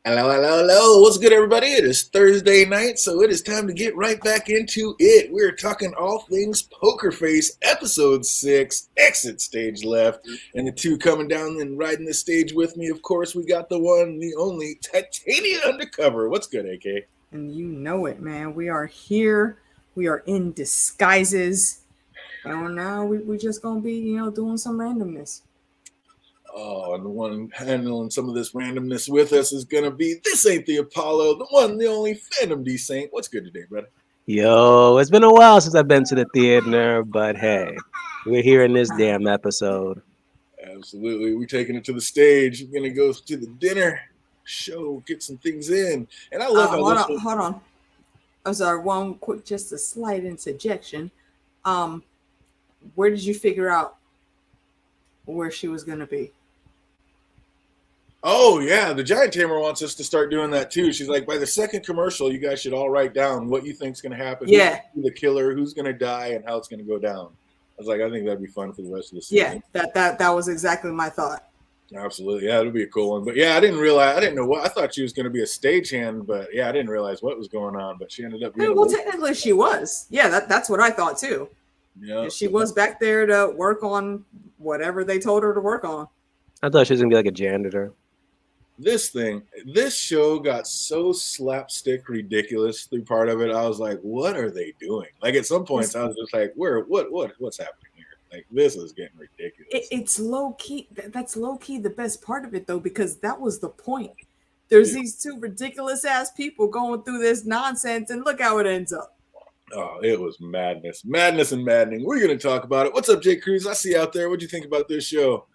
Hello, hello, hello. What's good, everybody? It is Thursday night, so it is time to get right back into it. We're talking all things Poker Face, episode 6, exit stage left. And the two coming down and riding the stage with me, of course, we got the one, the only, Titania Undercover. What's good, AK? And you know it, man. We are here. We are in disguises. And now we just going to be, doing some randomness. Oh, and the one handling some of this randomness with us is going to be This Ain't the Apollo, the one, the only Phantom D Saint. What's good today, brother? Yo, it's been a while since I've been to the theater, but hey, we're here in this damn episode. Absolutely. We're taking it to the stage. We're going to go to the dinner show, get some things in. And I love how hold on. I'm sorry, one quick, just a slight interjection. Where did you figure out where she was going to be? Oh, yeah. The Giant Tamer wants us to start doing that, too. She's like, by the second commercial, you guys should all write down what you think's going to happen. Yeah. Who's the killer, who's going to die, and how it's going to go down. I was like, I think that'd be fun for the rest of the season. Yeah, that was exactly my thought. Absolutely. Yeah, it'll be a cool one. But yeah, I didn't know what. I thought she was going to be a stagehand, but yeah, I didn't realize what was going on. But she ended up being. Well, technically she was. Yeah, that's what I thought, too. Yeah. She was back there to work on whatever they told her to work on. I thought she was going to be like a janitor. This show got so slapstick ridiculous through part of it. I was like, what are they doing? Like at some points I was just like, what's happening here? Like this is getting ridiculous. It's low key. That's low key the best part of it though, because that was the point. There's these two ridiculous ass people going through this nonsense and look how it ends up. Oh, it was madness and maddening. We're going to talk about it. What's up, Jay Cruz? I see you out there. What'd you think about this show?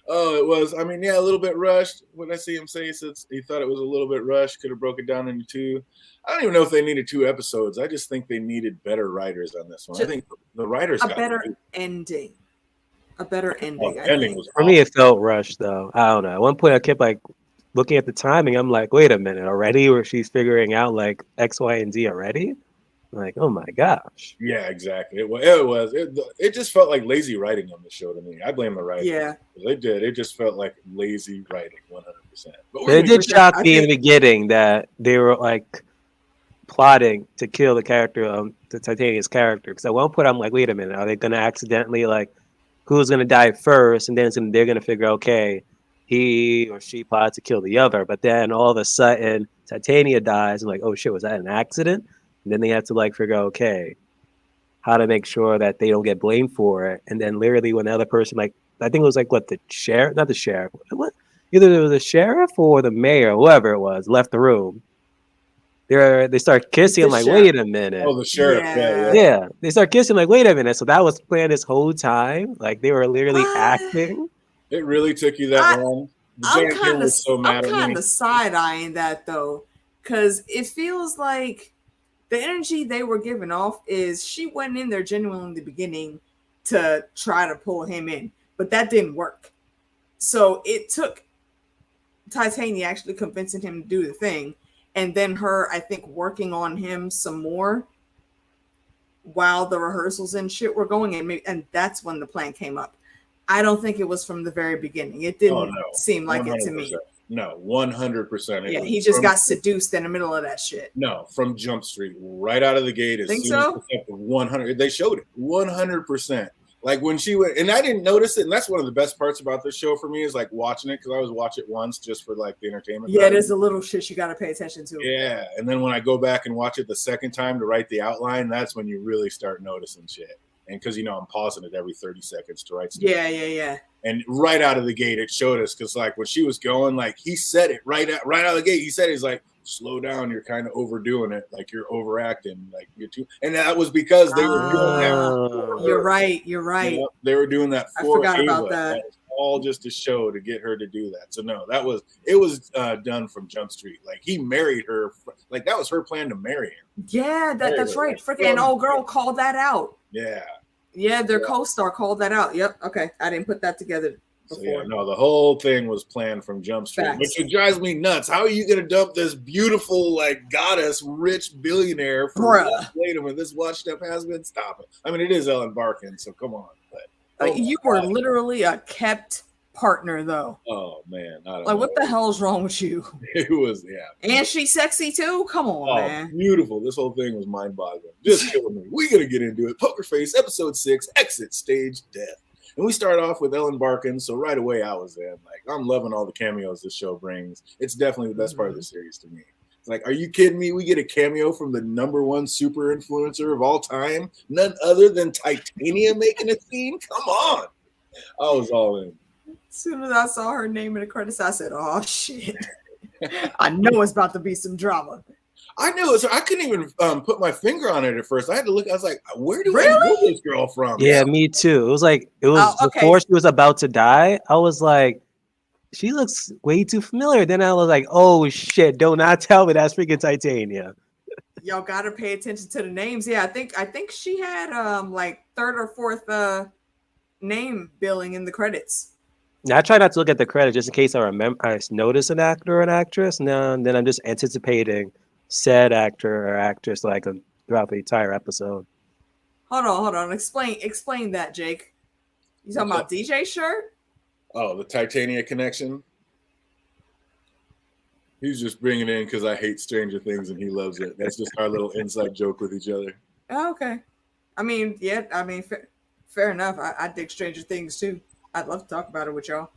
Oh, it was, a little bit rushed. What I see him say, he says he thought it was a little bit rushed, could have broken it down into two. I don't even know if they needed 2 episodes. I just think they needed better writers on this one. I think the writers got a better ending. For me, it felt rushed, though. I don't know. At one point, I kept looking at the timing. I'm like, wait a minute, already? Or she's figuring out like X, Y, and Z already? Like, oh my gosh. Yeah, exactly. It just felt like lazy writing on the show to me. I blame the writers. Yeah, they did. It just felt like lazy writing, 100%. It did shock me in the beginning that they were like plotting to kill the character, the Titania's character. Because at one point, I'm like, wait a minute, are they going to accidentally who's going to die first, and then they're going to figure, okay, he or she plotted to kill the other. But then all of a sudden, Titania dies. I'm like, oh shit, was that an accident? And then they have to figure out, okay, how to make sure that they don't get blamed for it. And then literally when the other person, I think it was the sheriff, not the sheriff, what? Either it was the sheriff or the mayor, whoever it was, left the room. They start kissing. I'm like, wait a minute. Oh, the sheriff. Yeah. They start kissing. Like, wait a minute. So that was planned this whole time. Like they were literally acting. It really took you that long. I'm kind of side-eyeing that though, because it feels like the energy they were giving off is she went in there genuinely in the beginning to try to pull him in, but that didn't work. So it took Titania actually convincing him to do the thing, and then her, I think, working on him some more while the rehearsals and shit were going, and that's when the plan came up. I don't think it was from the very beginning. It didn't seem like 100%. It to me. No, 100%. Yeah, he just got seduced in the middle of that shit. No, from Jump Street, right out of the gate. Think so? 100. They showed it 100%. Like when she went, and I didn't notice it, and that's one of the best parts about this show for me is watching it, because I always watch it once just for the entertainment. Yeah, there's a little shit you got to pay attention to. Yeah, and then when I go back and watch it the second time to write the outline, that's when you really start noticing shit. And because I'm pausing it every 30 seconds to write stuff. Yeah. And right out of the gate, it showed us, because when she was going, he said it right out of the gate. He said, he's like, slow down, you're kind of overdoing it, you're overacting, you're too. And that was because they were doing that. You're right. They were doing that for I forgot Ava. about that. That was all just a show to get her to do that. So no, it was done from Jump Street. He married her. That was her plan to marry him. Yeah, that's right. Freaking old girl called that out. Yeah, their co-star called that out. Yep. Okay, I didn't put that together before. So, the whole thing was planned from Jump Street, which drives me nuts. How are you going to dump this beautiful, goddess, rich billionaire for later when this washed-up has-been? Stop it. It is Ellen Barkin, so come on. But you were literally a kept partner though. Oh man, I don't like know. What the hell's wrong with you? It was, yeah. And she's sexy too. Come on, man. Beautiful. This whole thing was mind-boggling. Just killing me. We're gonna get into it. Poker Face, episode 6, Exit Stage Death. And we start off with Ellen Barkin. So right away I was in. Like, I'm loving all the cameos this show brings. It's definitely the best part of the series to me. It's like, are you kidding me? We get a cameo from the #1 super influencer of all time, none other than Titania making a scene. Come on. I was all in. As soon as I saw her name in the credits, I said, oh shit. I know it's about to be some drama. I knew it. So I couldn't even put my finger on it at first. I had to look. I was like, where do I know this girl from? Yeah, me too. It was like, before she was about to die, I was like, she looks way too familiar. Then I was like, oh shit, don't not tell me that's freaking Titania. Y'all gotta pay attention to the names. Yeah, I think she had like third or fourth name billing in the credits. Now, I try not to look at the credits just in case I notice an actor or an actress. No, then I'm just anticipating said actor or actress like throughout the entire episode. Hold on. Explain that, Jake. You talking about DJ shirt? Oh, the Titania connection. He's just bringing it in because I hate Stranger Things and he loves it. That's just our little inside joke with each other. Oh, okay. I mean, yeah. I mean, fair enough. I dig Stranger Things too. I'd love to talk about it with y'all.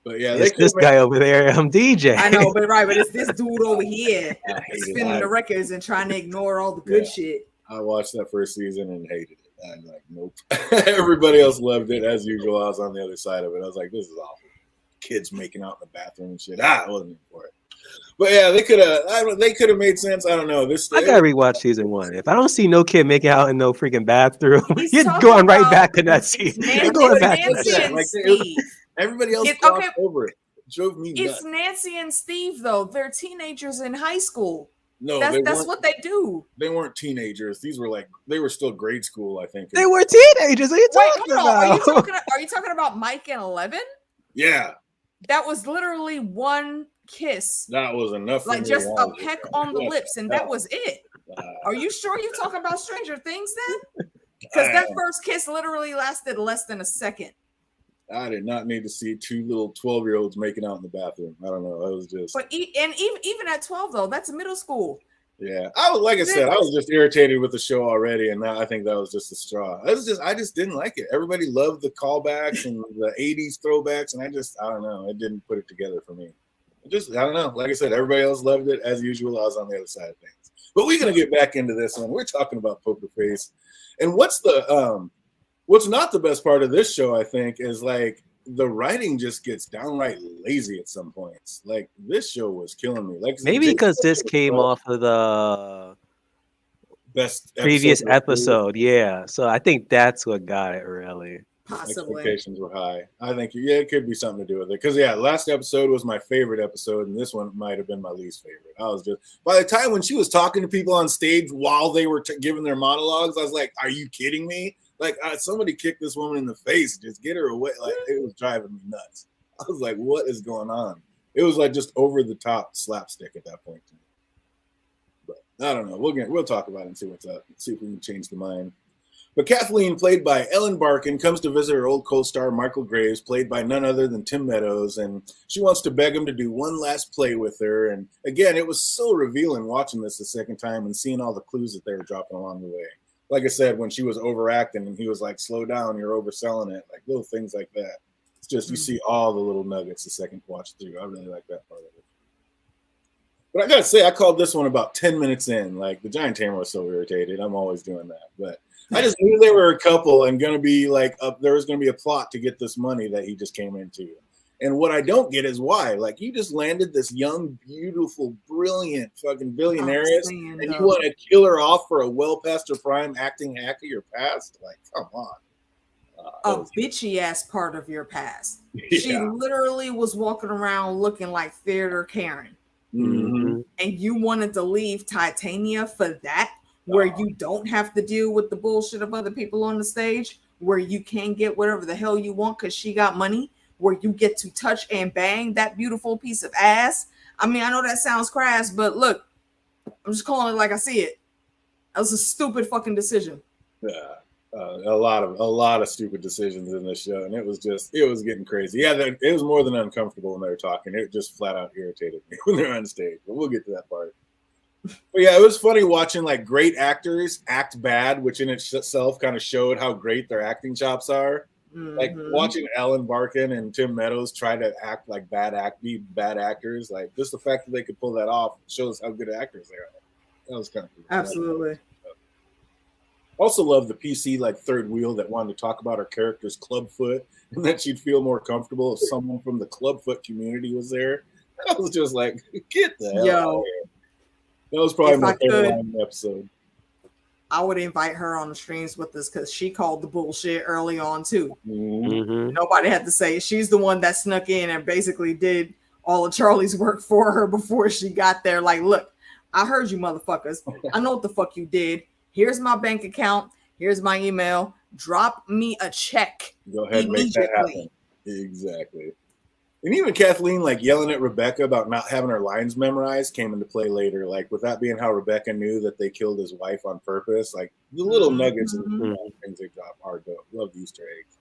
But yeah, it's this guy over there, DJ. I know, but it's this dude over here spinning the records and trying to ignore all the good shit. I watched that first season and hated it. I'm like, nope. Everybody else loved it as usual. I was on the other side of it. I was like, this is awful. Kids making out in the bathroom and shit. I wasn't in for it. But yeah, they could have made sense. I don't know. I gotta rewatch season 1. If I don't see no kid making out in no freaking bathroom, you're going right back to that season. You're going back to that Steve. Everybody else talked over it. It drove me nuts. It's Nancy and Steve though. They're teenagers in high school. No, that's what they do. They weren't teenagers. They were still grade school, I think. They were teenagers. What are you talking about? Are you talking about Mike and 11? Yeah. That was literally one kiss. That was enough. Like just a peck on the lips, and that was it. Are you sure you're talking about Stranger Things then? Because that first kiss literally lasted less than a second. I did not need to see two little 12-year-olds making out in the bathroom. I don't know. It was just. But even at 12 though, that's middle school. Yeah, I was just irritated with the show already, and I think that was just a straw. I just didn't like it. Everybody loved the callbacks and the '80s throwbacks, and I don't know. It didn't put it together for me. I don't know. Like I said, everybody else loved it as usual. I was on the other side of things. But we're gonna get back into this one. We're talking about Poker Face, and what's not the best part of this show, I think, is like the writing just gets downright lazy at some points. Like this show was killing me. Like maybe because this came off of the best previous episode. Yeah. So I think that's what got it really. Possibly. Expectations were high. I think it could be something to do with it. Because last episode was my favorite episode, and this one might have been my least favorite. I was just by the time when she was talking to people on stage while they were giving their monologues, I was like, "Are you kidding me?" Like somebody kicked this woman in the face, just get her away. Like it was driving me nuts. I was like, "What is going on?" It was like just over the top slapstick at that point. But I don't know. We'll talk about it and see what's up. See if we can change the mind. But Kathleen, played by Ellen Barkin, comes to visit her old co-star Michael Graves, played by none other than Tim Meadows, and she wants to beg him to do one last play with her. And again, it was so revealing watching this the second time and seeing all the clues that they were dropping along the way. Like I said, when she was overacting and he was like, "Slow down, you're overselling it," like little things like that. It's just you see all the little nuggets the second watch through. I really like that part of it. But I gotta say, I called this one about 10 minutes in. Like the Giant Tamer was so irritated. I'm always doing that, but I just knew they were a couple and gonna be like there was gonna be a plot to get this money that he just came into. And what I don't get is why. Like you just landed this young, beautiful, brilliant fucking billionaires, and you want to kill her off for a well past her prime acting hack of your past? Like, come on. A bitchy ass part of your past. Yeah. She literally was walking around looking like Theater Karen. Mm-hmm. And you wanted to leave Titania for that, where you don't have to deal with the bullshit of other people on the stage, where you can get whatever the hell you want because she got money, where you get to touch and bang that beautiful piece of ass. I mean, I know that sounds crass, but look, I'm just calling it like I see it. That was a stupid fucking decision. Yeah. A lot of stupid decisions in this show, and it was getting crazy. Yeah, it was more than uncomfortable when they were talking. It just flat out irritated me when they're on stage. But we'll get to that part. But yeah, it was funny watching like great actors act bad, which in itself kind of showed how great their acting chops are. Mm-hmm. Like watching Ellen Barkin and Tim Meadows try to act like be bad actors. Like just the fact that they could pull that off shows how good actors they are. That was kind of cool. Absolutely. Also love the PC like third wheel that wanted to talk about her character's clubfoot and that she'd feel more comfortable if someone from the clubfoot community was there. I was just like, get the hell out of here. That was probably my favorite line in the episode. I would invite her on the streams with us because she called the bullshit early on too. Mm-hmm. Nobody had to say it. She's the one that snuck in and basically did all of Charlie's work for her before she got there. Like, look, I heard you motherfuckers. I know what the fuck you did. Here's my bank account. Here's my email. Drop me a check. Go ahead and make that happen. Exactly. And even Kathleen, like yelling at Rebecca about not having her lines memorized, came into play later. Like with that being how Rebecca knew that they killed his wife on purpose. Like the little nuggets and things they drop hard dope. Love the Easter eggs.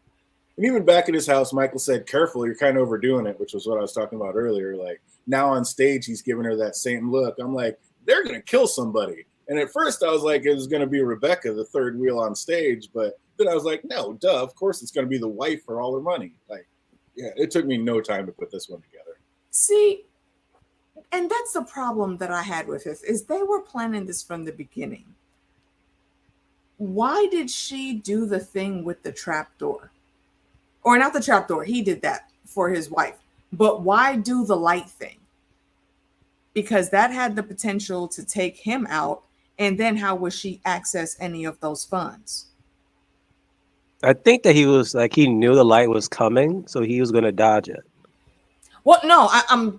And even back at his house, Michael said, "Careful, you're kind of overdoing it," which was what I was talking about earlier. Like now on stage, he's giving her that same look. I'm like, they're gonna kill somebody. And at first I was like, it was going to be Rebecca, the third wheel on stage. But then I was like, no, duh, of course it's going to be the wife for all her money. Like, yeah, it took me no time to put this one together. See, and that's the problem that I had with this, is they were planning this from the beginning. Why did she do the thing with the trapdoor? Or not the trapdoor, he did that for his wife. But why do the light thing? Because that had the potential to take him out. And then how would she access any of those funds? I think that he was like, he knew the light was coming, so he was going to dodge it. Well, no, I'm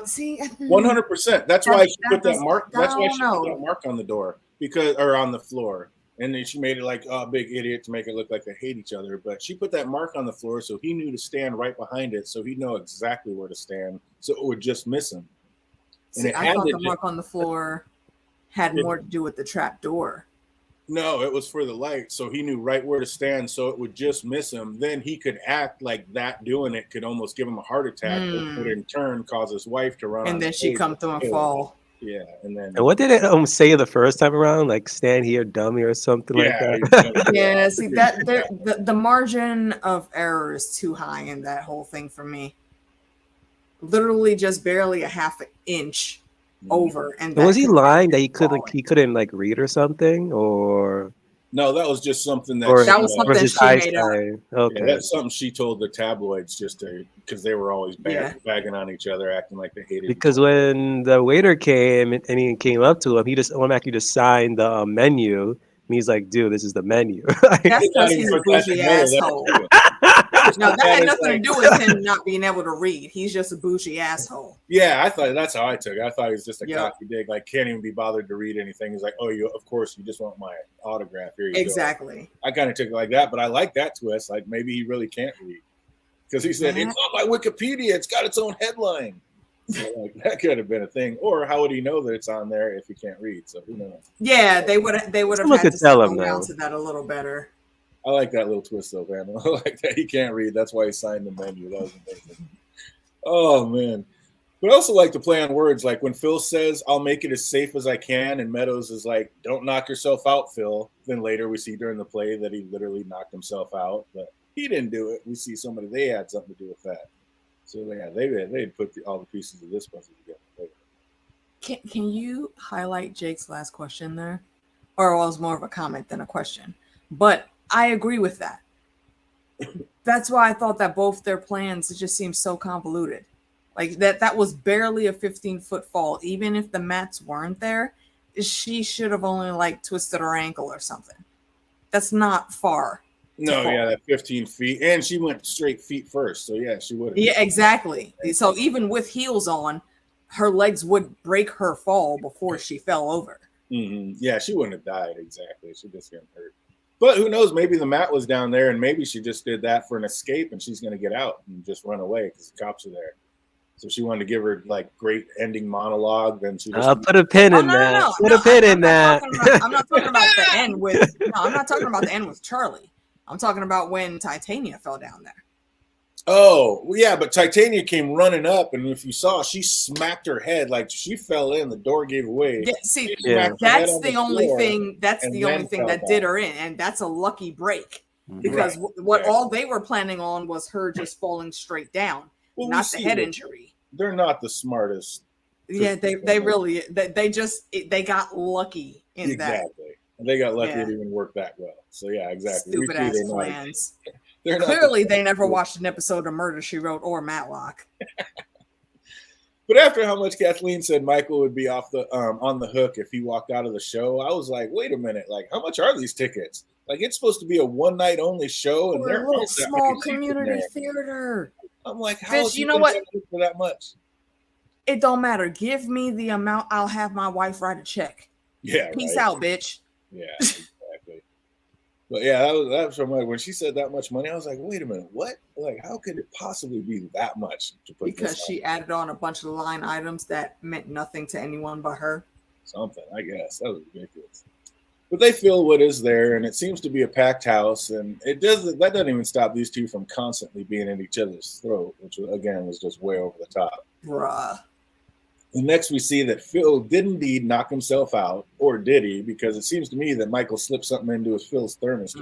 see. 100%. That's why she put that mark. That's why she put that mark on the door or on the floor. And then she made it like a big idiot to make it look like they hate each other. But she put that mark on the floor so he knew to stand right behind it, so he'd know exactly where to stand, so it would just miss him. See, I thought the mark on the floor had more to do with the trap door. No, it was for the light, so he knew right where to stand, so it would just miss him. Then he could act like that doing it could almost give him a heart attack, which would in turn cause his wife to run. And then she come through and fall. Yeah, and then. And what did it say the first time around? Like stand here, dummy, or something like that. Yeah, see that the margin of error is too high in that whole thing for me. Literally just barely a half an inch over. And was he lying that he couldn't like read or something, or no? That was just something that was something she made up. Okay, yeah, that's something she told the tabloids just because they were always bagging on each other, acting like they hated. Because when the waiter came and he came up to him, he just automatically just signed the menu, and he's like, "Dude, this is the menu." That's because he's a bougie asshole. No, that had nothing to do with him not being able to read. He's just a bougie asshole. Yeah, I thought that's how I took it. I thought he was just a cocky dig, like can't even be bothered to read anything. He's like, "Oh, of course, you just want my autograph. Here you go." Exactly. I kind of took it like that, but I like that twist. Like maybe he really can't read because he said it's on my Wikipedia. It's got its own headline. So, like, that could have been a thing. Or how would he know that it's on there if he can't read? So who knows? Yeah, they would have had to tell him down to that a little better. I like that little twist though, man. I like that he can't read. That's why he signed the menu. That was amazing. Oh man. But I also like to play on words. Like when Phil says, "I'll make it as safe as I can," and Meadows is like, "Don't knock yourself out, Phil." Then later we see during the play that he literally knocked himself out, but he didn't do it. We see they had something to do with that. So yeah, they'd put all the pieces of this puzzle together later. Can you highlight Jake's last question there? Or it was more of a comment than a question. But I agree with that. That's why I thought that both their plans just seemed so convoluted. Like that was barely a 15-foot fall. Even if the mats weren't there, she should have only like twisted her ankle or something. That's not far. No, yeah, that 15 feet. And she went straight feet first. So yeah, she would have. Yeah, exactly. So even with heels on, her legs would break her fall before she fell over. Mm-hmm. Yeah, she wouldn't have died exactly. She just got hurt. But who knows? Maybe the mat was down there, and maybe she just did that for an escape, and she's going to get out and just run away because the cops are there. So she wanted to give her like great ending monologue. Then she just put a pin in that. Put a pin in that. I'm not talking about the end with. No, I'm not talking about the end with Charlie. I'm talking about when Titania fell down there. Oh, yeah, but Titania came running up, and if you saw, she smacked her head like she fell in. The door gave away. Yeah, see, that's the only thing. That's the only thing that did her in, and that's a lucky break because what all they were planning on was her just falling straight down, not the head injury. They're not the smartest. Yeah, they really they got lucky in that. Exactly. They got lucky it even worked that well. So yeah, exactly. Stupid ass plans. Clearly, they never watched an episode of Murder, She Wrote or Matlock. But after how much Kathleen said Michael would be off the on the hook if he walked out of the show, I was like, wait a minute, like how much are these tickets? Like it's supposed to be a one night only show, and they're a small community theater. I'm like, how is you know what? For that much? It don't matter. Give me the amount. I'll have my wife write a check. Yeah. Peace out, bitch. Yeah, exactly. But yeah, that was from like when she said that much money, I was like, wait a minute, what? Like, how could it possibly be that much to put? Because she added on a bunch of line items that meant nothing to anyone but her. Something, I guess. That was ridiculous. But they fill what is there, and it seems to be a packed house, and that doesn't even stop these two from constantly being in each other's throat, which again was just way over the top. Bruh. And next we see that Phil did indeed knock himself out, or did he? Because it seems to me that Michael slipped something into Phil's thermos.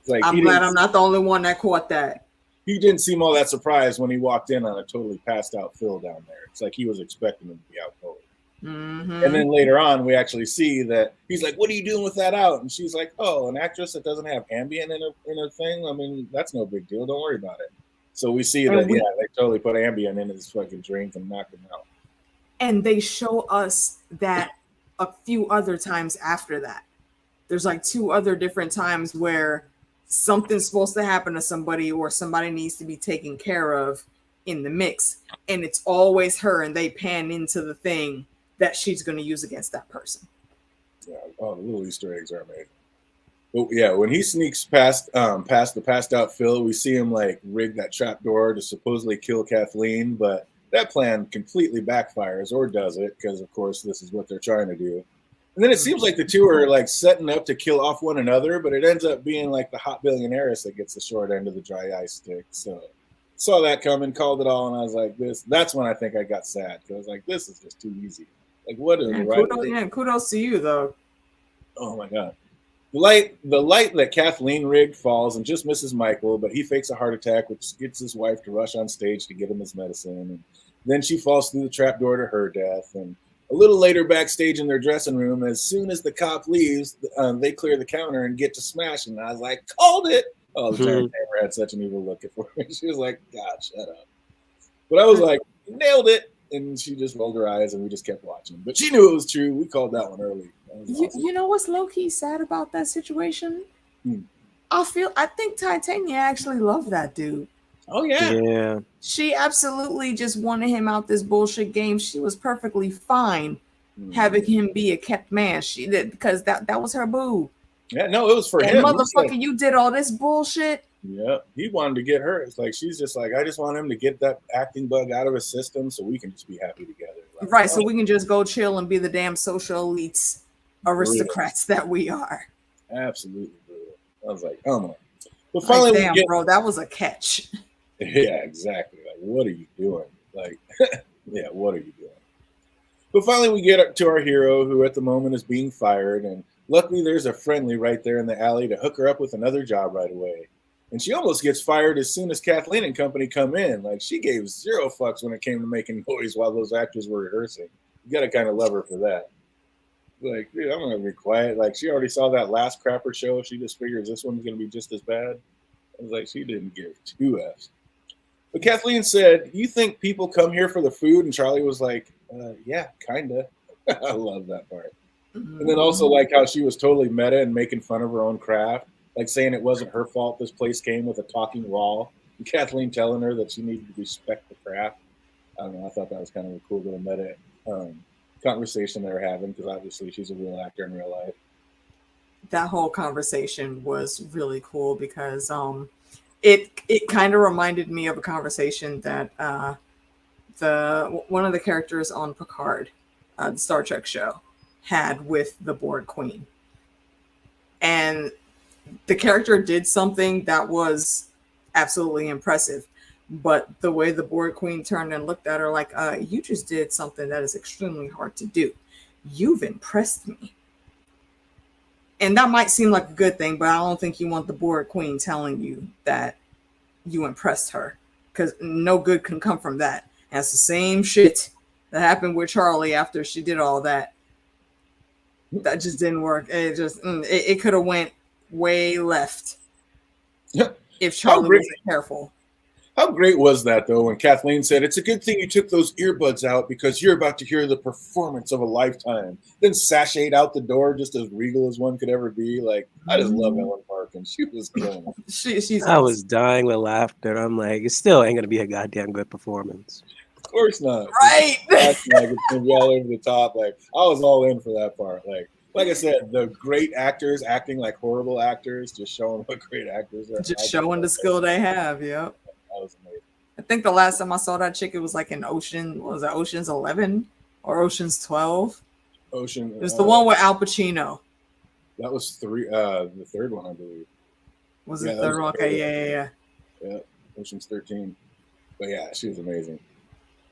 Like, I'm glad I'm not the only one that caught that. He didn't seem all that surprised when he walked in on a totally passed out Phil down there. It's like he was expecting him to be out cold. And then later on, we actually see that he's like, what are you doing with that out? And she's like, oh, an actress that doesn't have Ambien in her thing? I mean, that's no big deal. Don't worry about it. So we see that, they totally put Ambien in his fucking drink and knocked him out. And they show us that a few other times after that. There's like 2 other different times where something's supposed to happen to somebody or somebody needs to be taken care of in the mix. And it's always her, and they pan into the thing that she's going to use against that person. Yeah, oh, the little Easter eggs are amazing. But yeah, when he sneaks past the passed out Phil, we see him like rig that trap door to supposedly kill Kathleen, but that plan completely backfires, or does it? Because of course this is what they're trying to do. And then it seems like the two are like setting up to kill off one another, but it ends up being like the hot billionaires that gets the short end of the dry ice stick. So saw that coming, called it all, and I was like, that's when I think I got sad, because I was like, this is just too easy. Like, what is kudos to you though. Oh my god. The light that Kathleen rigged falls and just misses Michael, but he fakes a heart attack, which gets his wife to rush on stage to get him his medicine. And then she falls through the trapdoor to her death. And a little later backstage in their dressing room, as soon as the cop leaves, they clear the counter and get to smashing. And I was like, called it. Oh, the Terrence had such an evil look at me. She was like, God, shut up. But I was like, nailed it. And she just rolled her eyes and we just kept watching. But she knew it was true. We called that one early. Awesome. You know what's low-key sad about that situation? I think Titania actually loved that dude. Oh, yeah. She absolutely just wanted him out this bullshit game. She was perfectly fine having him be a kept man. She did, because that was her boo. Yeah, no, it was for him. Motherfucker, you did all this bullshit. Yeah, he wanted to get her. It's like she's just like, I just want him to get that acting bug out of his system so we can just be happy together. Like, right, so we can just go chill and be the damn social elites aristocrats that we are. Absolutely brutal. I was like, come on. But finally, damn, bro, that was a catch. Yeah, exactly. Like, what are you doing? Like, yeah, what are you doing? But finally, we get up to our hero, who at the moment is being fired, and luckily there's a friendly right there in the alley to hook her up with another job right away. And she almost gets fired as soon as Kathleen and company come in. Like, she gave 0 fucks when it came to making noise while those actors were rehearsing. You got to kind of love her for that. Like, dude, I'm going to be quiet. Like, she already saw that last crapper show. She just figures this one's going to be just as bad. I was like, she didn't give 2 Fs. But Kathleen said, you think people come here for the food? And Charlie was like, yeah, kind of. I love that part. And then also like how she was totally meta and making fun of her own craft. Like saying it wasn't her fault this place came with a talking wall. And Kathleen telling her that she needed to respect the craft. I don't know. I thought that was kind of a cool little meta conversation they were having, because obviously she's a real actor in real life. That whole conversation was really cool because it kind of reminded me of a conversation that one of the characters on Picard, the Star Trek show, had with the Borg Queen. And the character did something that was absolutely impressive. But the way the Borg Queen turned and looked at her like, you just did something that is extremely hard to do. You've impressed me. And that might seem like a good thing, but I don't think you want the Borg Queen telling you that you impressed her, because no good can come from that. And it's the same shit that happened with Charlie after she did all that. That just didn't work. It could have went way left if Charlie wasn't careful. How great was that, though, when Kathleen said, "It's a good thing you took those earbuds out because you're about to hear the performance of a lifetime." Then sashayed out the door just as regal as one could ever be. Like, I just love Ellen Parkins. She was killing it. She's I was dying with laughter. I'm like, it still ain't going to be a goddamn good performance. Of course not. Right. It's going to be all over the top. Like, I was all in for that part. Like I said, the great actors acting like horrible actors, just showing what great actors are. Just showing the skill they have, yep. That was amazing. I think the last time I saw that chick, it was like in Ocean's 11 or Ocean's 12? It was the one with Al Pacino. That was the third one, I believe. Was it the third one? Okay, yeah. Ocean's 13. But yeah, she was amazing.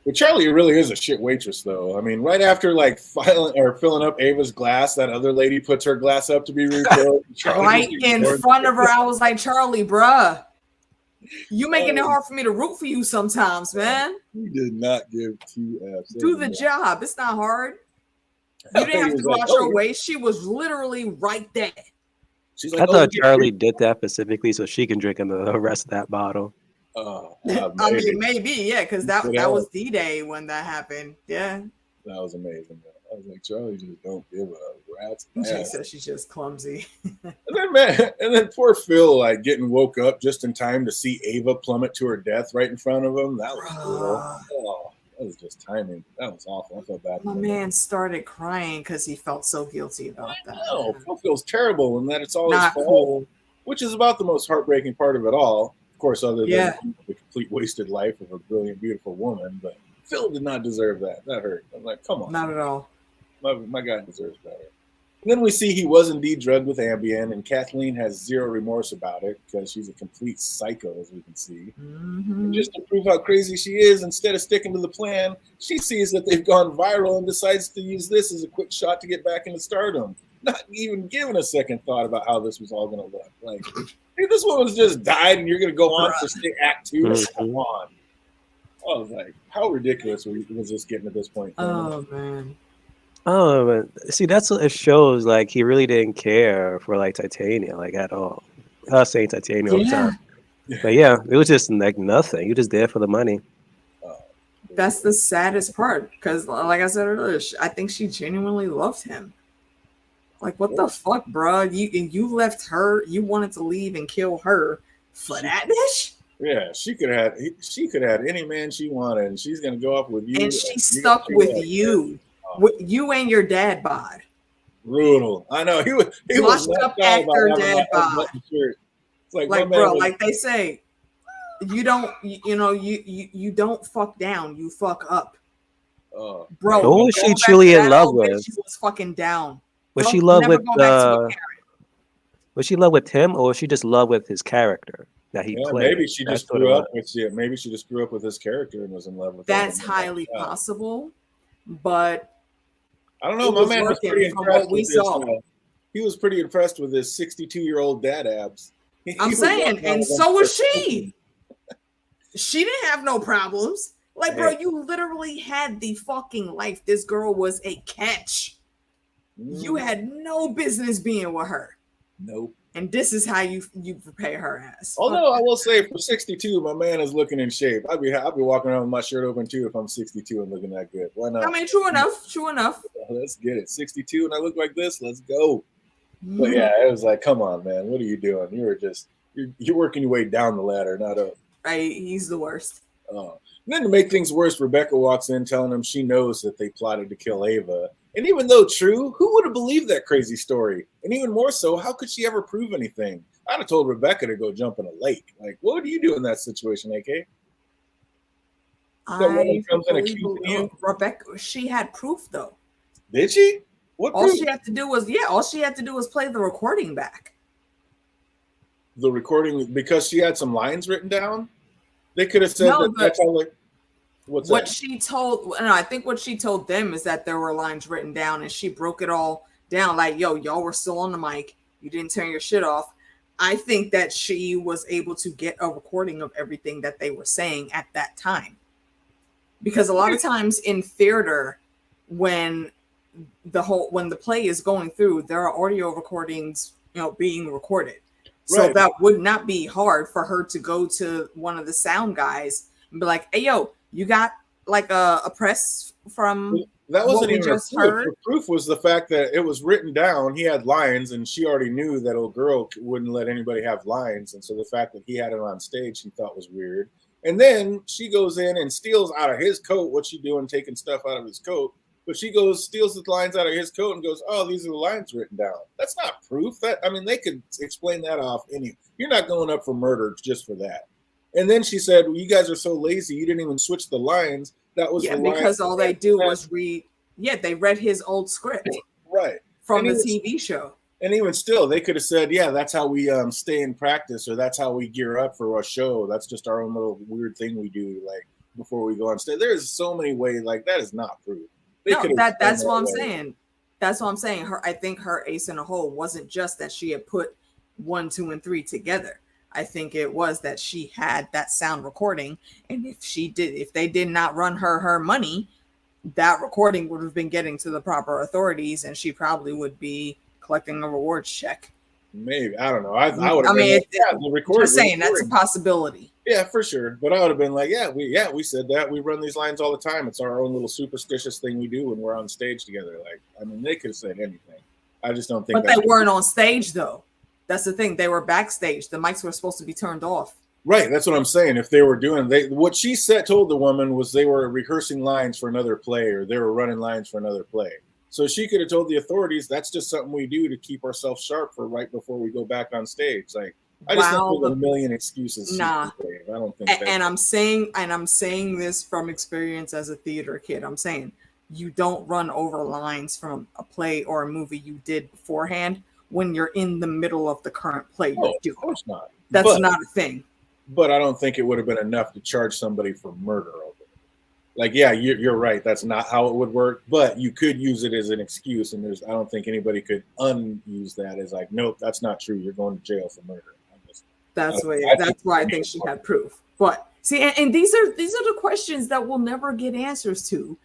But Charlie really is a shit waitress, though. I mean, right after like filling up Ava's glass, that other lady puts her glass up to be refilled. Right in front of her, I was like, Charlie, bruh. You making it hard for me to root for you sometimes, man. You did not give 2 F's. Do the job. It's not hard. You didn't have to go out your way. She was literally right there. She's like, I thought Charlie did that specifically so she can drink the rest of that bottle. I mean, maybe, yeah, because that was D-Day when that happened. Yeah. That was amazing. I was like, Charlie just don't give a rat's ass. She said she's just clumsy. and then poor Phil, like getting woke up just in time to see Ava plummet to her death right in front of him. That was cool. That was just timing. That was awful. I felt bad. My man started crying because he felt so guilty about that. No, Phil feels terrible, and that it's all his fault, cool. Which is about the most heartbreaking part of it all. Of course, other than the complete wasted life of a brilliant, beautiful woman, but Phil did not deserve that. That hurt. I'm like, come on. Not at all. My guy deserves better. And then we see he was indeed drugged with Ambien, and Kathleen has zero remorse about it because she's a complete psycho, as we can see. Mm-hmm. And just to prove how crazy she is, instead of sticking to the plan, she sees that they've gone viral and decides to use this as a quick shot to get back into stardom. Not even giving a second thought about how this was all going to look. Like, hey, this woman's just died, and you're going to go on for Act 2? Come on. I was like, how ridiculous was this getting at this point? Oh, man. Oh, but see, that's what it shows. Like, he really didn't care for like Titania, like at all. I was saying Titania all the time. But yeah, it was just like nothing. You just there for the money. That's the saddest part, because like I said earlier, I think she genuinely loved him. Like, what the fuck, bro? You left her. You wanted to leave and kill her for that bitch? Yeah, she could have any man she wanted, and she's gonna go off with you. And she stuck with you. You and your dad bod. Brutal. I know he was up after dad bod. It's like bro, like they say, you don't fuck down, you fuck up. Bro, who was she truly in love with? She was fucking down. Was she love with was she love with him, or was she just love with his character that he played? Maybe she just grew up with his character and was in love with him. That's highly possible, but I don't know. My man was pretty impressed with this. He was pretty impressed with his 62-year-old dad abs. I'm saying, and so was she. She didn't have no problems. Like, bro, you literally had the fucking life. This girl was a catch. You had no business being with her. Nope. And this is how you prepare her ass. Although I will say, for 62, my man is looking in shape. I'd be walking around with my shirt open too if I'm 62 and looking that good. Why not? I mean, true enough. Let's get it. 62 and I look like this. Let's go. But yeah, it was like, come on, man. What are you doing? You're working your way down the ladder, not up. Right. He's the worst. And then to make things worse, Rebecca walks in telling him she knows that they plotted to kill Ava. And even though true, who would have believed that crazy story? And even more so, how could she ever prove anything? I'd have told Rebecca to go jump in a lake. Like, what would you do in that situation, AK? I believe Rebecca, she had proof though. Did she? What all proof? she had to do was play the recording back. The recording, because she had some lines written down? They could have said that's how like I think what she told them is that there were lines written down and she broke it all down. Like, yo, y'all were still on the mic. You didn't turn your shit off. I think that she was able to get a recording of everything that they were saying at that time. Because a lot of times in theater, when the play is going through, there are audio recordings, being recorded. So right. That would not be hard for her to go to one of the sound guys and be like, hey, yo, you got like a press from that wasn't even just proof. The proof was the fact that it was written down. He had lines, and she already knew that old girl wouldn't let anybody have lines. And so the fact that he had it on stage, she thought was weird. And then she goes in and steals out of his coat. What's she doing, taking stuff out of his coat? But she steals the lines out of his coat and goes, oh, these are the lines written down. That's not proof. They could explain that off. You're not going up for murder just for that. And then she said, well, you guys are so lazy, you didn't even switch the lines. That was because all they do was read. Yeah, they read his old script. Right. From the TV show. And even still, they could have said, yeah, that's how we stay in practice, or that's how we gear up for a show. That's just our own little weird thing we do, like, before we go on stage. There's so many ways, like, that is not proof. That's what I'm saying. That's what I'm saying. I think her ace in the hole wasn't just that she had put 1, 2, and 3 together. I think it was that she had that sound recording, and if they did not run her money, that recording would have been getting to the proper authorities, and she probably would be collecting a rewards check. Maybe, I don't know. I would have been the recording. Just saying that's a possibility. Yeah, for sure. But I would have been like, we said that. We run these lines all the time. It's our own little superstitious thing we do when we're on stage together. Like, they could have said anything. I just don't think. But they weren't on stage though. That's the thing. They were backstage. The mics were supposed to be turned off. Right. That's what I'm saying. If they were doing, what she told the woman was they were rehearsing lines for another play, or they were running lines for another play. So she could have told the authorities that's just something we do to keep ourselves sharp for right before we go back on stage. Like, I just think there's a million excuses. Nah, I don't think. And I'm saying this from experience as a theater kid. I'm saying you don't run over lines from a play or a movie you did beforehand when you're in the middle of the current play. Of course not. That's not a thing. But I don't think it would have been enough to charge somebody for murder over it. Like, yeah, you're right. That's not how it would work. But you could use it as an excuse, and I don't think anybody could unuse that as like, nope, that's not true. You're going to jail for murder. That's why I think she had proof. But see, and these are the questions that we'll never get answers to,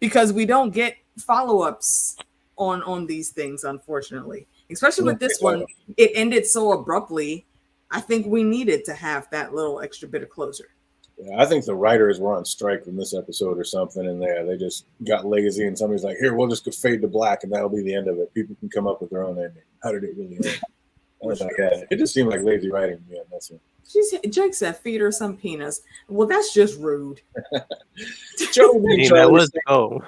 because we don't get follow-ups on these things, unfortunately. Especially with this one, it ended so abruptly. I think we needed to have that little extra bit of closure. Yeah, I think the writers were on strike from this episode or something, and they just got lazy, and somebody's like, here, we'll just go fade to black, and that'll be the end of it. People can come up with their own ending. How did it really end? I was like, yeah, it just seemed like lazy writing to me on this one. Jake said, feed her some peanuts. Well, that's just rude. That was the goal.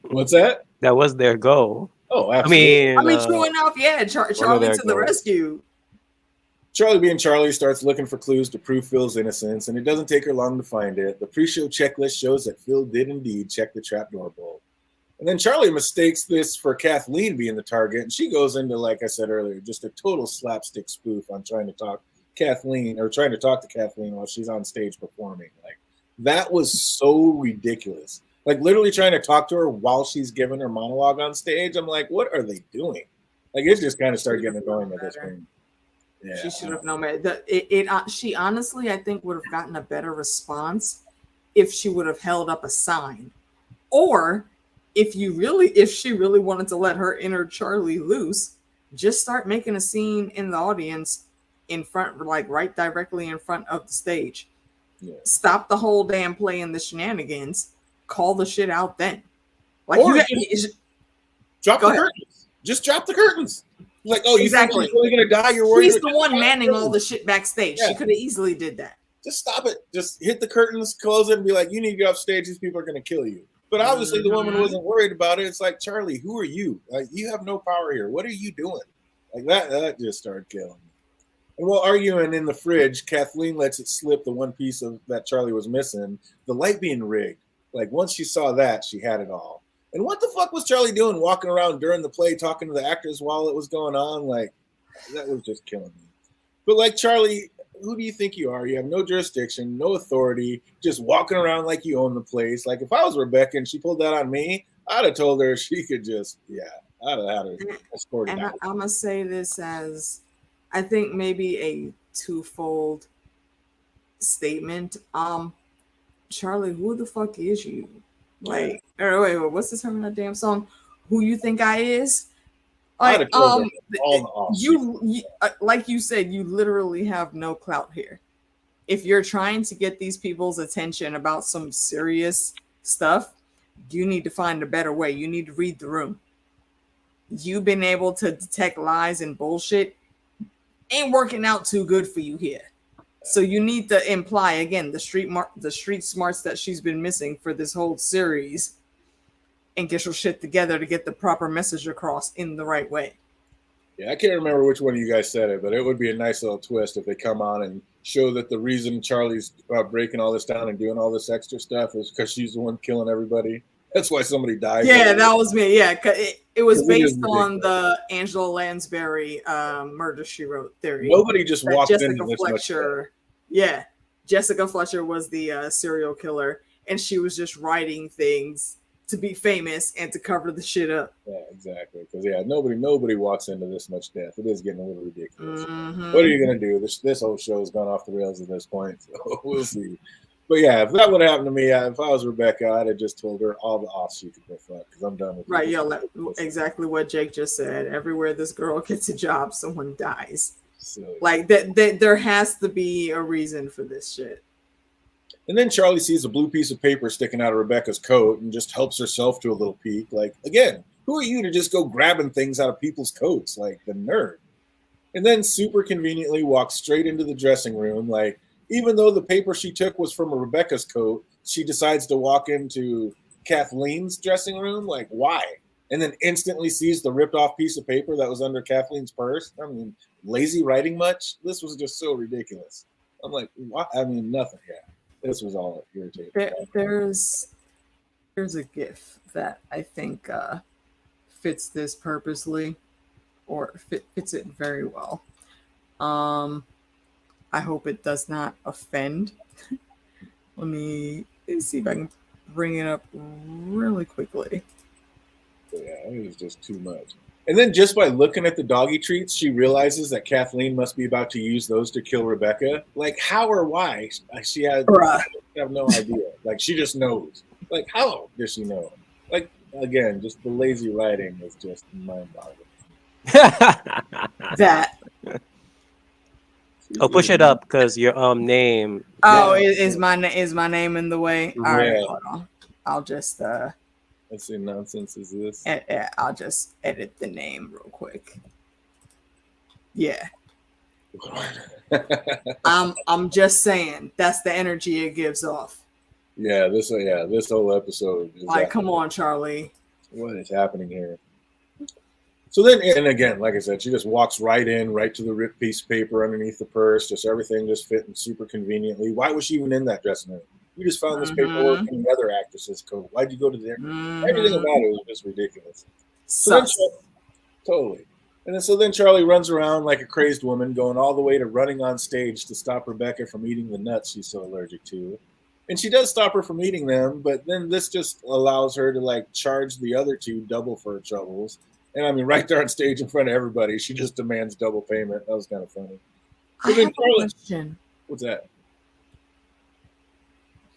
What's that? That was their goal. Oh, absolutely. I mean, true enough, yeah. Charlie to the rescue. Charlie being Charlie starts looking for clues to prove Phil's innocence, and it doesn't take her long to find it. The pre-show checklist shows that Phil did indeed check the trapdoor bolt. And then Charlie mistakes this for Kathleen being the target, and she goes into, like I said earlier, just a total slapstick spoof on trying to talk to Kathleen while she's on stage performing. Like, that was so ridiculous. Like, literally trying to talk to her while she's giving her monologue on stage. I'm like, what are they doing? Like, it just kind of started getting annoying at this point. Yeah, she should have known better. She honestly, I think, would have gotten a better response if she would have held up a sign, or if she really wanted to let her inner Charlie loose, just start making a scene in the audience in front, like right directly in front of the stage. Yeah. Stop the whole damn play in the shenanigans. Call the shit out then. Like, drop the curtains. Just drop the curtains. Like, oh, you think she's really gonna die? You're worried. She's the one manning all the shit backstage. Yeah. She could have easily did that. Just stop it. Just hit the curtains, close it, and be like, you need to get off stage. These people are gonna kill you. But obviously, the woman wasn't worried about it. It's like, Charlie, who are you? Like, you have no power here. What are you doing? Like, that just started killing me. And while arguing in the fridge, Kathleen lets it slip the one piece of that Charlie was missing, the light being rigged. Like, once she saw that, she had it all. And what the fuck was Charlie doing walking around during the play talking to the actors while it was going on? Like, that was just killing me. But like, Charlie, who do you think you are? You have no jurisdiction, no authority, just walking around like you own the place. Like, if I was Rebecca and she pulled that on me, I'd have told her she could just, I'd have had her escorted and out. I'm going to say this as, I think maybe a twofold statement. Charlie, who the fuck is you? Like, wait, what's the term in that damn song? Who you think I is? Like, you like you said, you literally have no clout here. If you're trying to get these people's attention about some serious stuff, you need to find a better way. You need to read the room. You've been able to detect lies and bullshit. Ain't working out too good for you here. So you need to imply again the street smarts that she's been missing for this whole series, and get your shit together to get the proper message across in the right way. Yeah, I can't remember which one of you guys said it, but it would be a nice little twist if they come on and show that the reason Charlie's breaking all this down and doing all this extra stuff is because she's the one killing everybody. That's why somebody died. Yeah, that was me. Yeah, it was based on the Angela Lansbury Murder, She Wrote theory. Nobody just walked into this Fletcher. Yeah, Jessica Fletcher was the serial killer, and she was just writing things to be famous and to cover the shit up. Yeah, exactly. Because nobody walks into this much death. It is getting a little ridiculous. Mm-hmm. What are you gonna do? This whole show has gone off the rails at this point. So we'll see. But yeah, if that would have happened to me, if I was Rebecca, I'd have just told her all the offs she could go fuck because I'm done with right. Yeah, exactly what Jake just said. Everywhere this girl gets a job, someone dies. Silly. Like that, there has to be a reason for this shit. And then Charlie sees a blue piece of paper sticking out of Rebecca's coat and just helps herself to a little peek. Like, again, who are you to just go grabbing things out of people's coats? Like, the nerd. And then super conveniently walks straight into the dressing room. Like, even though the paper she took was from Rebecca's coat, she decides to walk into Kathleen's dressing room. Like, why? And then instantly sees the ripped off piece of paper that was under Kathleen's purse. I mean, lazy writing much? This was just so ridiculous. I'm like, what? I mean, nothing. Yeah. This was all irritating. There's a GIF that I think fits this purposely, or fits it very well. I hope it does not offend. Let me see if I can bring it up really quickly. Yeah, it was just too much. And then just by looking at the doggy treats, she realizes that Kathleen must be about to use those to kill Rebecca. Like, how or why? She has I have no idea. Like, she just knows. Like, how does she know? Like, again, just the lazy writing is just mind-boggling. That. Oh, push it up because your name. Oh, is my name in the way? All right, hold on. I'll just What nonsense is this? I'll just edit the name real quick. Yeah. I'm just saying that's the energy it gives off. Yeah, this whole episode is like, come on, Charlie. What is happening here? So then, and again, like I said, she just walks right to the ripped piece of paper underneath the purse, just everything just fitting super conveniently. Why was she even in that dressing room? You just found this paperwork in the other actress's coat. Why'd you go to there? Everything about it was just ridiculous. Totally. And then Charlie runs around like a crazed woman, going all the way to running on stage to stop Rebecca from eating the nuts she's so allergic to. And she does stop her from eating them, but then this just allows her to like charge the other two double for her troubles. And I mean, right there on stage in front of everybody, she just demands double payment. That was kind of funny. I have a question. What's that?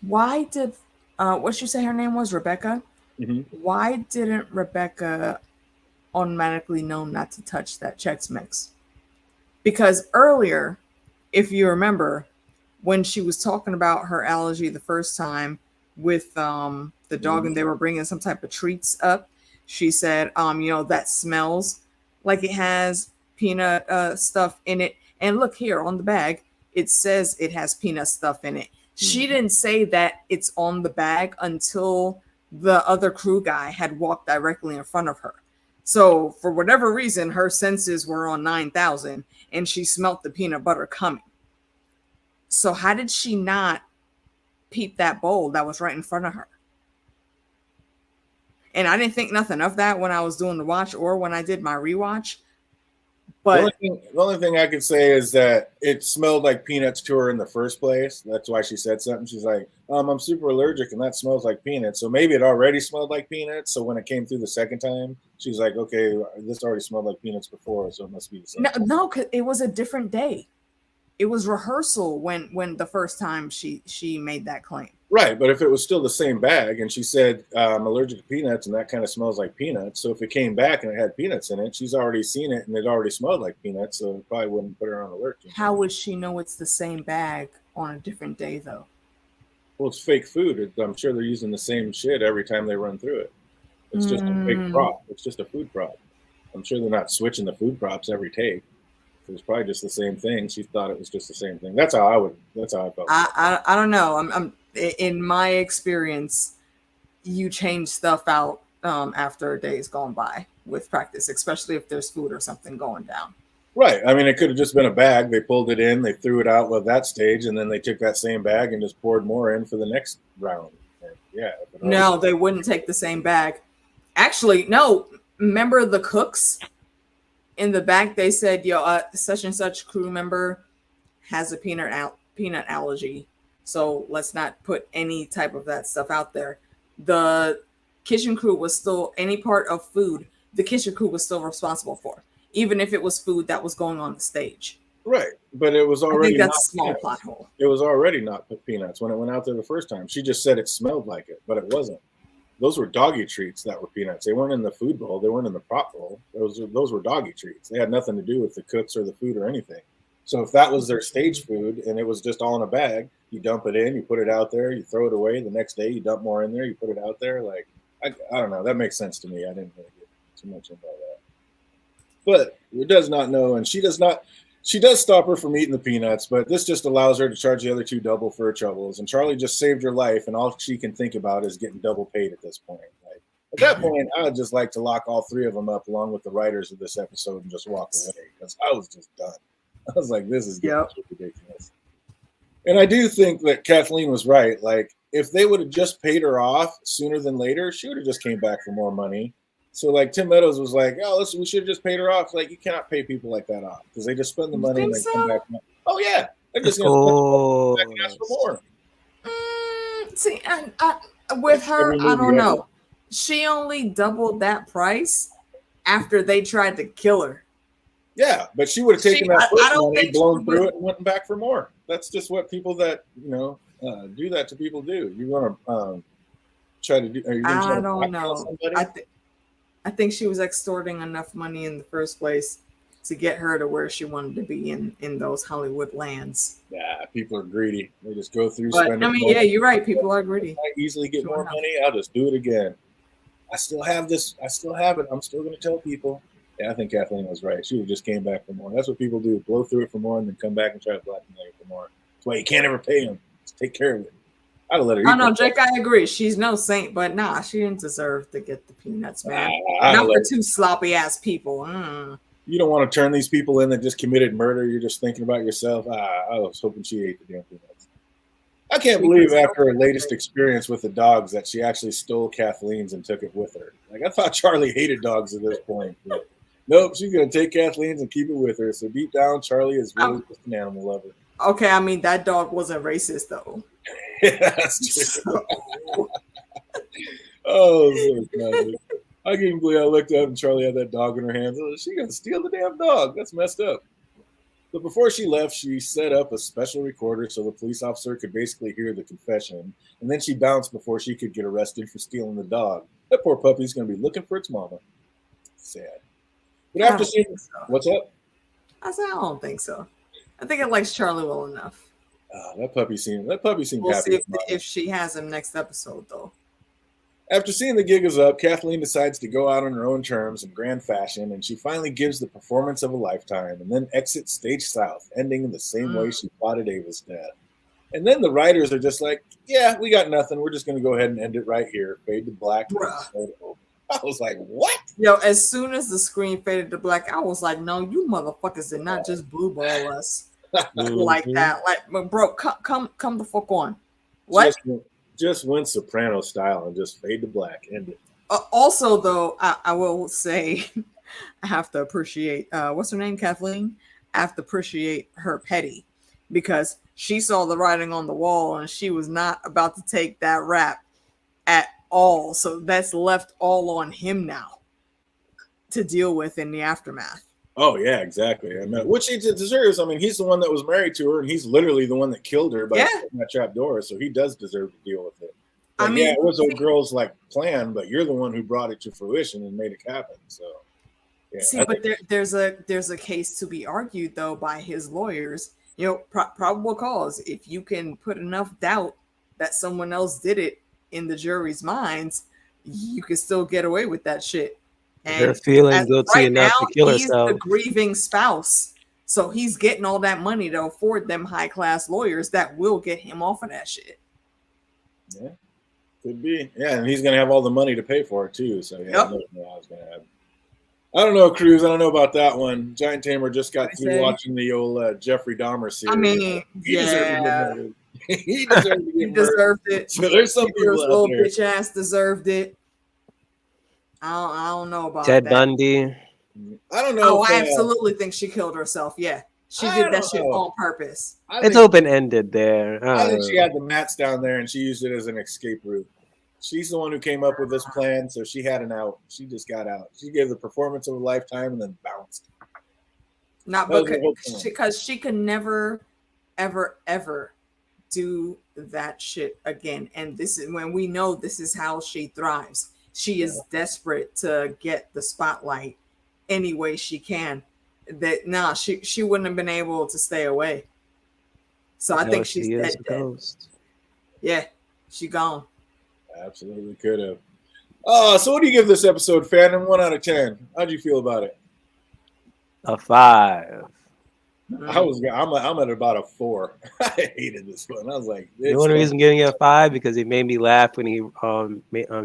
Why did what you say her name was? Rebecca? Mm-hmm. Why didn't Rebecca automatically know not to touch that Chex Mix? Because earlier, if you remember, when she was talking about her allergy the first time with the dog and they were bringing some type of treats up, she said, that smells like it has peanut stuff in it. And look here on the bag, it says it has peanut stuff in it. She didn't say that it's on the bag until the other crew guy had walked directly in front of her. So for whatever reason, her senses were on 9,000 and she smelt the peanut butter coming. So how did she not peep that bowl that was right in front of her? And I didn't think nothing of that when I was doing the watch or when I did my rewatch. But the only thing I could say is that it smelled like peanuts to her in the first place. That's why she said something. She's like, I'm super allergic and that smells like peanuts. So maybe it already smelled like peanuts. So when it came through the second time, she's like, okay, this already smelled like peanuts before, so it must be the same. No, because it was a different day. It was rehearsal when the first time she made that claim. Right, but if it was still the same bag and she said, I'm allergic to peanuts and that kind of smells like peanuts, so if it came back and it had peanuts in it, she's already seen it and it already smelled like peanuts, so it probably wouldn't put her on alert. How would she know it's the same bag on a different day, though? Well, it's fake food. I'm sure they're using the same shit every time they run through it. It's just a fake prop. It's just a food prop. I'm sure they're not switching the food props every take. It was probably just the same thing. She thought it was just the same thing. That's how I felt. I don't know. I'm in my experience, you change stuff out after a day's gone by with practice, especially if there's food or something going down. Right. I mean, it could have just been a bag. They pulled it in, they threw it out with that stage, and then they took that same bag and just poured more in for the next round. And yeah. No, they wouldn't take the same bag. Actually, no. Remember the cooks? In the back, they said, such and such crew member has a peanut allergy. So let's not put any type of that stuff out there. The kitchen crew was still, any part of food, the kitchen crew was still responsible for, even if it was food that was going on the stage. Right. But it was already I think that's a small plot hole. It was already not peanuts when it went out there the first time. She just said it smelled like it, but it wasn't. Those were doggy treats that were peanuts. They weren't in the food bowl. They weren't in the prop bowl. Those were doggy treats. They had nothing to do with the cooks or the food or anything. So if that was their stage food and it was just all in a bag, you dump it in, you put it out there, you throw it away. The next day, you dump more in there, you put it out there. Like, I don't know. That makes sense to me. I didn't really get too much into that. But it does not know, and she does not. She does stop her from eating the peanuts, but this just allows her to charge the other two double for her troubles. And Charlie just saved her life, and all she can think about is getting double paid at this point. Like, at that point, I would just like to lock all three of them up along with the writers of this episode and just walk away because I was just done. I was like, this is getting ridiculous. And I do think that Kathleen was right. Like, if they would have just paid her off sooner than later, she would have just came back for more money. So, like, Tim Meadows was like, we should have just paid her off. Like, you cannot pay people like that off because they just spend the money and they come back. Oh, yeah. They're just going to come back and ask for more. See, with her, I don't know. She only doubled that price after they tried to kill her. Yeah, but she would have taken that money, blown through it, and went back for more. That's just what people that, do that to people do. You want to try to do? Are you going to try to don't know. Somebody? I think she was extorting enough money in the first place to get her to where she wanted to be in those Hollywood lands. Yeah, people are greedy. They just go through. But I mean, yeah, you're right. People are greedy. I easily get more money. I'll just do it again. I still have this. I still have it. I'm still going to tell people. Yeah, I think Kathleen was right. She just came back for more. That's what people do. Blow through it for more and then come back and try to blackmail you for more. That's why you can't ever pay them. Just take care of it. I'd have let her eat. Oh, no, Jake, I agree. She's no saint, but nah, she didn't deserve to get the peanuts, man. Not for two sloppy-ass people. You don't want to turn these people in that just committed murder. You're just thinking about yourself. I was hoping she ate the damn peanuts. I can't believe after her latest experience with the dogs that she actually stole Kathleen's and took it with her. Like, I thought Charlie hated dogs at this point. But nope, she's going to take Kathleen's and keep it with her. So deep down, Charlie is really just an animal lover. Okay, I mean, that dog wasn't racist, though. Yeah, that's true. Oh, so funny. I can't believe I looked up and Charlie had that dog in her hands. Oh, she gonna steal the damn dog. That's messed up. But before she left, she set up a special recorder so the police officer could basically hear the confession. And then she bounced before she could get arrested for stealing the dog. That poor puppy's gonna be looking for its mama. Sad. But after seeing what's up? I said I don't think so. I think it likes Charlie well enough. That puppy seemed we'll happy. See if she has him next episode, though. After seeing the gig is up, Kathleen decides to go out on her own terms in grand fashion, and she finally gives the performance of a lifetime and then exits stage south, ending in the same way she plotted Ava's death. And then the writers are just like, yeah, we got nothing. We're just going to go ahead and end it right here. Fade to black. I was like, what? Yo, as soon as the screen faded to black, I was like, no, you motherfuckers did not just blue ball us like that. Like, bro, come the fuck on. What? Just went soprano style and just fade to black. End it. Also, though, I will say, I have to appreciate, what's her name, Kathleen? I have to appreciate her petty, because she saw the writing on the wall and she was not about to take that rap at all. So that's left all on him now to deal with in the aftermath. Oh, yeah, exactly. I mean, which he deserves. I mean, he's the one that was married to her, and he's literally the one that killed her by that trap door, so he does deserve to deal with it. But, I mean, it was a girl's like plan, but you're the one who brought it to fruition and made it happen. So, yeah. See, but there's a case to be argued though by his lawyers. You know, probable cause. If you can put enough doubt that someone else did it in the jury's minds, you can still get away with that shit. And they're feeling guilty enough to kill herself. He's the grieving spouse, so he's getting all that money to afford them high class lawyers that will get him off of that shit. Yeah. Could be. Yeah, and he's going to have all the money to pay for it, too. So, yeah, I don't know, Cruz. I don't know about that one. Giant Tamer just got through watching the old Jeffrey Dahmer series. I mean, he deserved it. He deserved it. So there's some people out little there. Bitch ass deserved it. I don't know about Ted that. Bundy. I don't know. I absolutely think she killed herself. Yeah. She did that shit on purpose. It's open-ended there. I think she had the mats down there and she used it as an escape route. She's the one who came up with this plan, so she had an out. She just got out. She gave the performance of a lifetime and then bounced. Not because she could never, ever, ever do that shit again. And this is when we know this is how she thrives. She is desperate to get the spotlight any way she can. That she wouldn't have been able to stay away. So I think she's dead. Yeah, she gone. Absolutely could have. So what do you give this episode, Phantom? 1 out of 10. How'd you feel about it? A 5. I'm at about a 4. I hated this one. I was like, the only reason I'm giving it a 5 because it made me laugh when he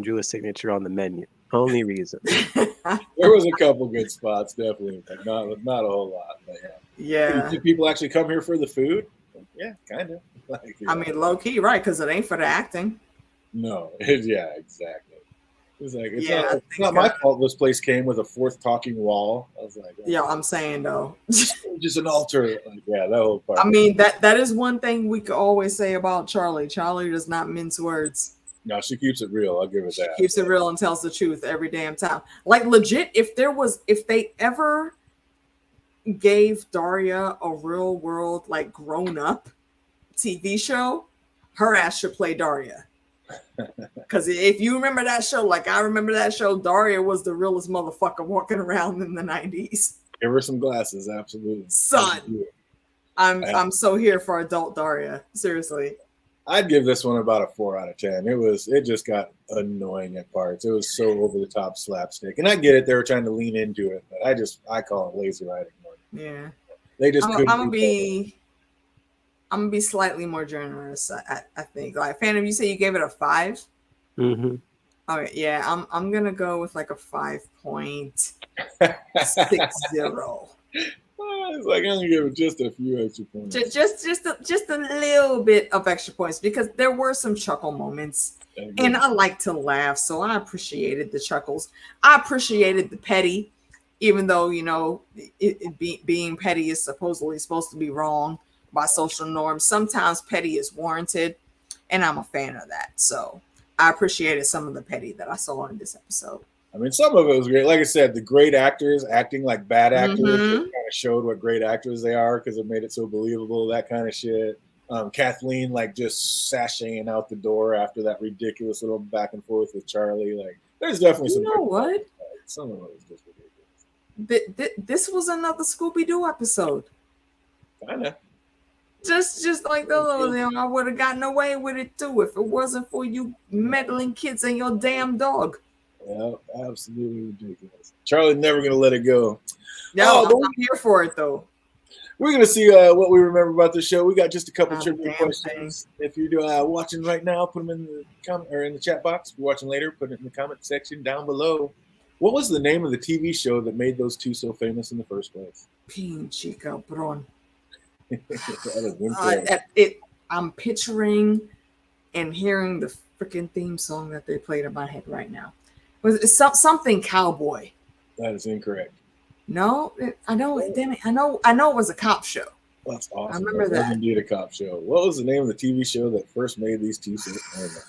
drew a signature on the menu. Only reason. There was a couple good spots, definitely, but not a whole lot. But yeah. Do people actually come here for the food? Yeah, kind of. I mean, low key, right? Because it ain't for the acting. No, yeah, exactly. It's like it's not my fault. This place came with a 4th talking wall. I was like, yeah, I'm saying though, just an altar. Like, yeah, that whole part. I mean, that is one thing we could always say about Charlie. Charlie does not mince words. No, she keeps it real. I'll give it that. She keeps it real and tells the truth every damn time. Like legit, if they ever gave Daria a real world like grown up TV show, her ass should play Daria. Because if you remember that show, like I remember that show, Daria was the realest motherfucker walking around in the 90s. Give her some glasses, absolutely. Son, I'm so here for adult Daria. Seriously. I'd give this one about a 4 out of 10. It just got annoying at parts. It was so over the top slapstick. And I get it, they were trying to lean into it, but I call it lazy writing more. Yeah. They just couldn't. I'm gonna be slightly more generous, I think. Like Phantom, you say you gave it a 5? Mm-hmm. All right, yeah, I'm gonna go with like a 5.60. It's like I'm gonna give it just a few extra points. Just a little bit of extra points because there were some chuckle moments, and I like to laugh, so I appreciated the chuckles. I appreciated the petty, even though being petty is supposedly supposed to be wrong by social norms. Sometimes petty is warranted, and I'm a fan of that. So I appreciated some of the petty that I saw in this episode. I mean, some of it was great. Like I said, the great actors acting like bad actors kind of showed what great actors they are because it made it so believable, that kind of shit. Kathleen, like, just sashaying out the door after that ridiculous little back and forth with Charlie. Like, there's definitely some. You know what? Some of it was just ridiculous. This was another Scooby-Doo episode. Kind of. Just like the other them, I would have gotten away with it too if it wasn't for you meddling kids and your damn dog. Yeah, absolutely ridiculous. Charlie's never gonna let it go. No, I'm here for it though. We're gonna see what we remember about the show. We got just a couple trivia questions. If you're watching right now, put them in the comment or in the chat box. If you're watching later, put it in the comment section down below. What was the name of the TV show that made those two so famous in the first place? Pinche cabrón. I'm picturing and hearing the freaking theme song that they played in my head right now. Was it something cowboy? That is incorrect. No, I know. Damn it! I know it was a cop show. That's awesome. I remember that. Indeed, a cop show. What was the name of the TV show that first made these two so famous?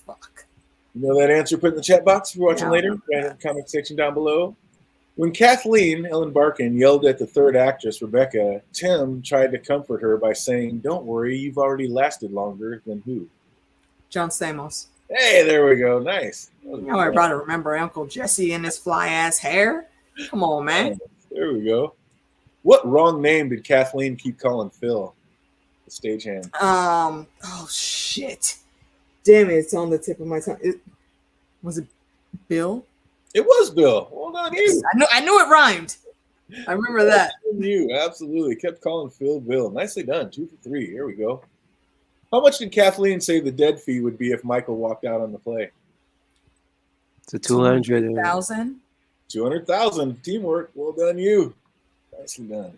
Fuck. You know that answer? Put in the chat box if you're watching later. Right in the comment section down below. When Kathleen Ellen Barkin yelled at the third actress, Rebecca, Tim tried to comfort her by saying, "Don't worry, you've already lasted longer than who?" John Stamos. Hey, there we go. Nice. Everybody remember Uncle Jesse and his fly-ass hair? Come on, man. There we go. What wrong name did Kathleen keep calling Phil, the stagehand? Oh, shit. Damn it, it's on the tip of my tongue. Was it Bill? It was Bill. Well done, you. I knew it rhymed. I remember that. You absolutely kept calling Phil Bill. Nicely done. 2 for 3. Here we go. How much did Kathleen say the dead fee would be if Michael walked out on the play? It's a 200,000. 200,000. Teamwork. Well done, you. Nicely done.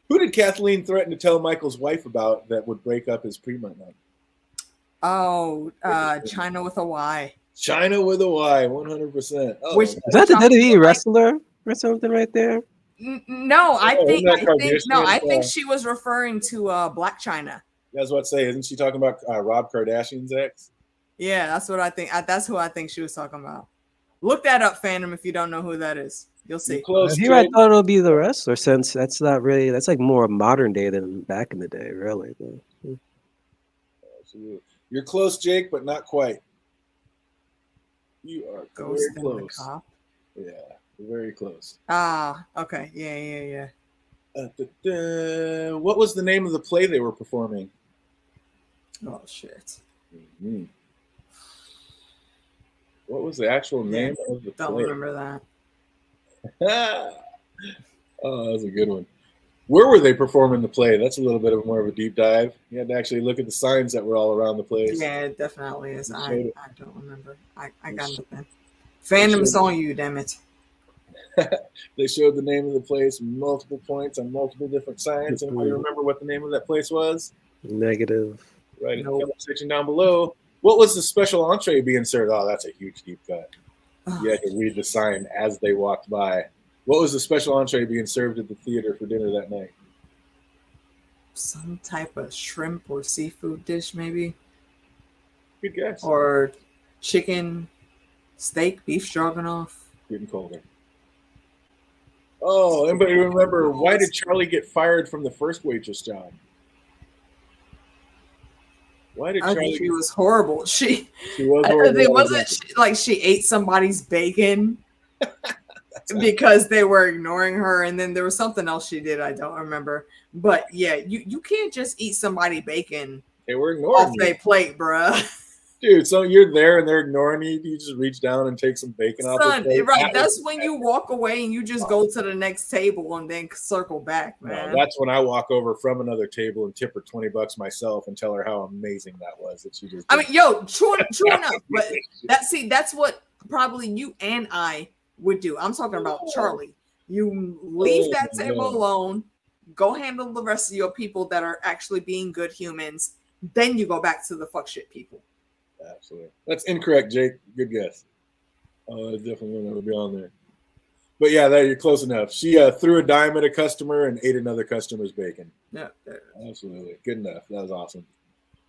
Who did Kathleen threaten to tell Michael's wife about that would break up his pre-night? Oh, China with a Y. China with a Y, 100%. Oh, is that the WWE wrestler or something right there? No, I think she was referring to Black China. That's what I say. Isn't she talking about Rob Kardashian's ex? Yeah, that's what I think. That's who I think she was talking about. Look that up, fandom, if you don't know who that is. You'll see. Here I thought it'll be the wrestler, since that's not really, that's like more modern day than back in the day, really. Absolutely. You're close, Jake, but not quite. You are very close. Yeah, very close. Ah, okay. Yeah. What was the name of the play they were performing? Oh, shit. Mm-hmm. What was the actual name of the play? Don't remember that. Oh, that was a good one. Where were they performing the play? That's a little bit of more of a deep dive. You had to actually look at the signs that were all around the place. Yeah, it definitely is. I don't remember. I got nothing. Fandom's on you, damn it. They showed the name of the place, multiple points on multiple different signs. And do you remember what the name of that place was? Negative. Right in the comment section down below. What was the special entree being served? Oh, that's a huge deep cut. You had to read the sign as they walked by. What was the special entree being served at the theater for dinner that night? Some type of shrimp or seafood dish, maybe. Good guess. Or chicken, steak, beef stroganoff. Getting colder. Oh, anybody remember why did Charlie get fired from the first waitress job? Why did Charlie? She was horrible. She was horrible. It wasn't like she ate somebody's bacon because they were ignoring her, and then there was something else she did. I don't remember, but yeah, you can't just eat somebody bacon. They were ignoring off their plate, bruh. Dude, so you're there and they're ignoring you. You just reach down and take some bacon off the plate. Right, that's when you walk away and you just go to the next table and then circle back, man. No, that's when I walk over from another table and tip her $20 myself and tell her how amazing that was. That she just. I mean, yo, true enough, but that's what probably you and I would do. I'm talking about Charlie. You leave that table alone, go handle the rest of your people that are actually being good humans. Then you go back to the fuck shit people. Absolutely. That's incorrect, Jake. Good guess. Oh, that's definitely going to be on there. But yeah, you're close enough. She threw a dime at a customer and ate another customer's bacon. Yeah. Absolutely. Good enough. That was awesome.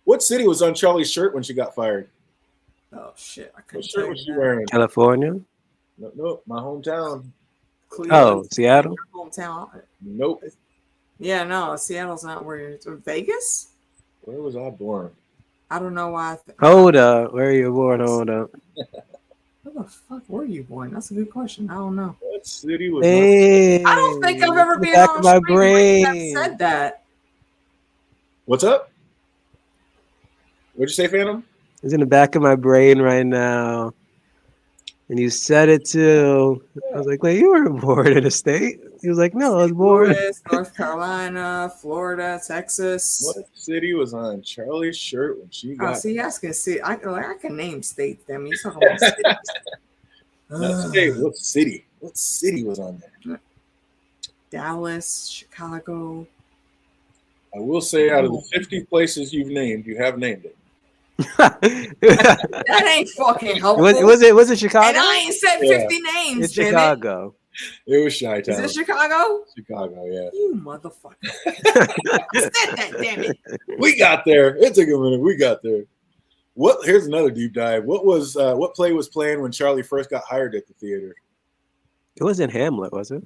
What city was on Charlie's shirt when she got fired? Oh, shit. What shirt was she wearing? California? Nope. My hometown. Cleveland. Oh, Seattle? Your hometown. Nope. Yeah, no. Seattle's not where you're. Vegas? Where was I born? I don't know why. Hold up. Where are you born? Hold up. Where the fuck were you born? That's a good question. I don't know. What city was I don't think I've ever been on my brain that said that. What's up? What'd you say, Phantom? It's in the back of my brain right now. And you said it too. I was like, wait, you weren't born in a state? He was like, no, I was born. Louis, North Carolina, Florida, Texas. What city was on Charlie's shirt when she got? Oh, see, you asking city. I can name states. Damn, you talking about cities? Not state. What city? What city was on there? Dallas, Chicago. I will say, out of the 50 places you've named, you have named it. That ain't fucking helpful. Was it Chicago? And I ain't said 50 names. It's Chicago. It was Chi-Town. Is it Chicago? Chicago, yeah. You motherfucker. I said that, damn it. We got there. It took a minute. We got there. Here's another deep dive. What play was playing when Charlie first got hired at the theater? It wasn't Hamlet, was it?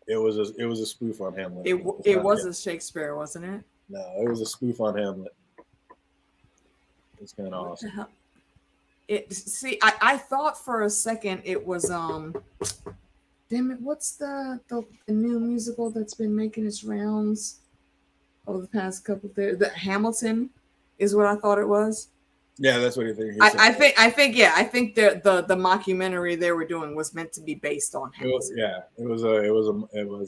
It was a spoof on Hamlet. It was a Shakespeare, wasn't it? No, it was a spoof on Hamlet. It's kind of awesome. I thought for a second it was damn it, what's the new musical that's been making its rounds over the past couple of days? The Hamilton is what I thought it was. Yeah, that's what you think. I think the mockumentary they were doing was meant to be based on Hamilton. It was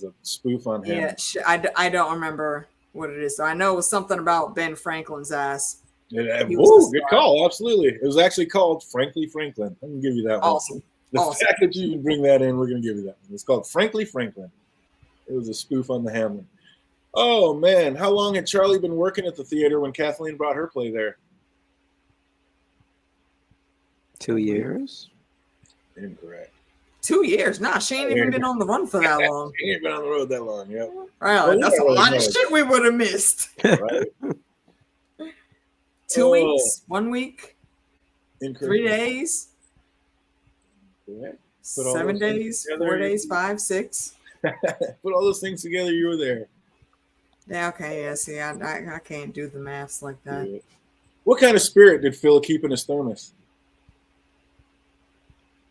a spoof on Hamilton. Yeah, I don't remember what it is. So I know it was something about Ben Franklin's ass. Good call. Absolutely. It was actually called Frankly Franklin. I'm going to give you that one. Awesome. The fact that you can bring that in, we're going to give you that one. It's called Frankly Franklin. It was a spoof on the Hamlet. Oh, man. How long had Charlie been working at the theater when Kathleen brought her play there? 2 years? Incorrect. 2 years? Nah, she ain't even been on the run for that long. She ain't been on the road that long, yeah. Right, that's a lot of shit we would have missed. Right? 2 weeks, 1 week, Incorrect. 3 days, Correct. 7 days, 4 days, 5, 6. Put all those things together, you were there. Yeah, okay, yeah, see, I can't do the maths like that. Yeah. What kind of spirit did Phil keep in his thermos?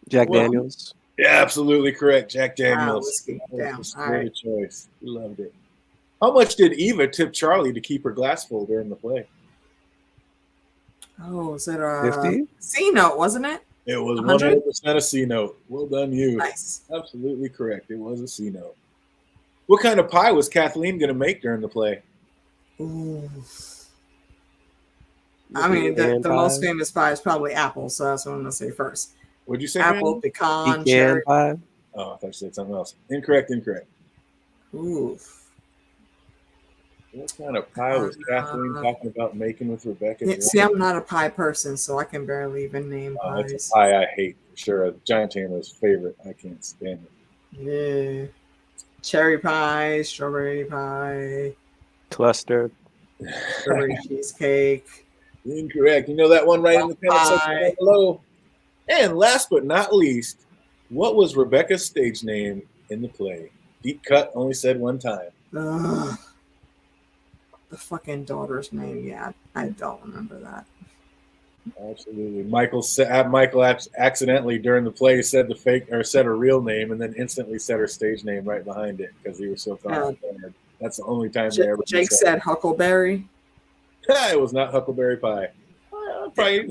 Jack Daniels. Yeah, absolutely correct. Jack Daniels. Whiskey. Damn. All right. Choice. We loved it. How much did Eva tip Charlie to keep her glass full during the play? Oh, is it 50? C note, wasn't it? It was 100? 100% a C note. Well done, you. Nice. Absolutely correct. It was a C note. What kind of pie was Kathleen going to make during the play? Ooh. I mean, the most famous pie is probably apple, so that's what I'm going to say first. What'd you say? Apple, pecan, cherry pie. Oh, I thought you said something else. Incorrect. Oof. What kind of pie was Kathleen talking about making with Rebecca? Yeah, see, I'm not a pie person, so I can barely even name pies. It's a pie I hate, for sure. A Giant Taylor's favorite. I can't stand it. Yeah. Cherry pie, strawberry pie. Cluster. Strawberry cheesecake. Incorrect. You know that one right in the comment section below. And last but not least, what was Rebecca's stage name in the play? Deep cut, only said one time. Ugh. The fucking daughter's name, yeah, I don't remember that. Absolutely. Michael accidentally during the play said said her real name and then instantly said her stage name right behind it because he was so proud. That's the only time they ever. Jake said Huckleberry. It was not Huckleberry Pie. I'll probably eat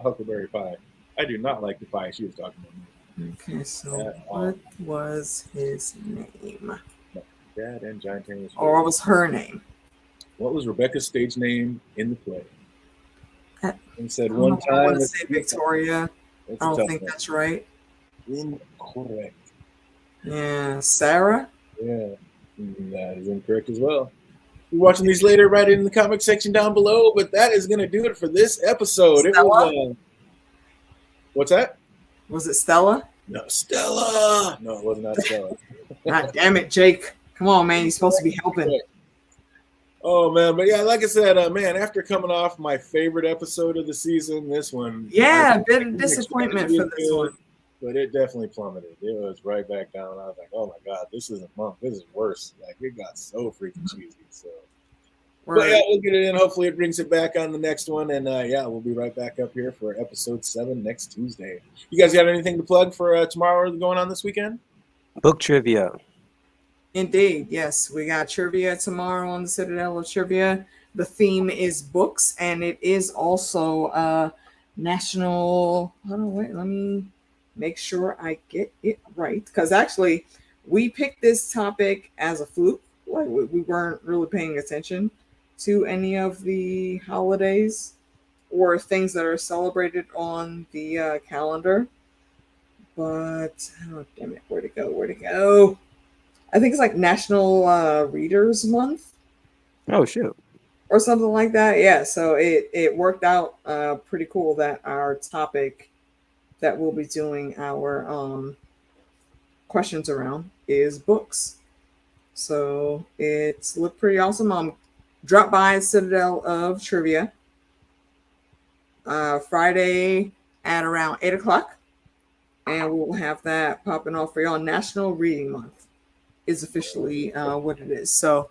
Huckleberry Pie. I do not like the pie she was talking about. Okay, so what was his name? Dad and Giant Taylor's. Or what was her name? What was Rebecca's stage name in the play? And said I one time. I want to say Victoria. I don't think that's right. Incorrect. Yeah, Sarah? Yeah, that is incorrect as well. You're watching these later, write it in the comment section down below. But that is going to do it for this episode. Stella? It was, what's that? Was it Stella? No, Stella. No, it was not Stella. God damn it, Jake. Come on, man. You're supposed to be helping. Oh, man. But yeah, like I said, man, after coming off my favorite episode of the season, this one. Yeah, a bit of disappointment for this one. But it definitely plummeted. It was right back down. I was like, oh, my God, this isn't Monk. This is worse. Like, it got so freaking cheesy. So, But yeah, we'll get it in. Hopefully it brings it back on the next one. And yeah, we'll be right back up here for episode 7 next Tuesday. You guys got anything to plug for tomorrow going on this weekend? Book trivia. Indeed, yes. We got trivia tomorrow on the Citadel of Trivia. The theme is books, and it is also National. Hold on, wait. Let me make sure I get it right. Because actually, we picked this topic as a fluke. Like we weren't really paying attention to any of the holidays or things that are celebrated on the calendar. But oh damn it, where'd it go? Where'd it go? I think it's like National Readers Month. Oh shoot. Or something like that. Yeah, so it worked out pretty cool that our topic that we'll be doing our questions around is books. So it's looked pretty awesome. Drop by Citadel of Trivia Friday at around 8 o'clock. And we'll have that popping off for y'all. National Reading Month is officially what it is. So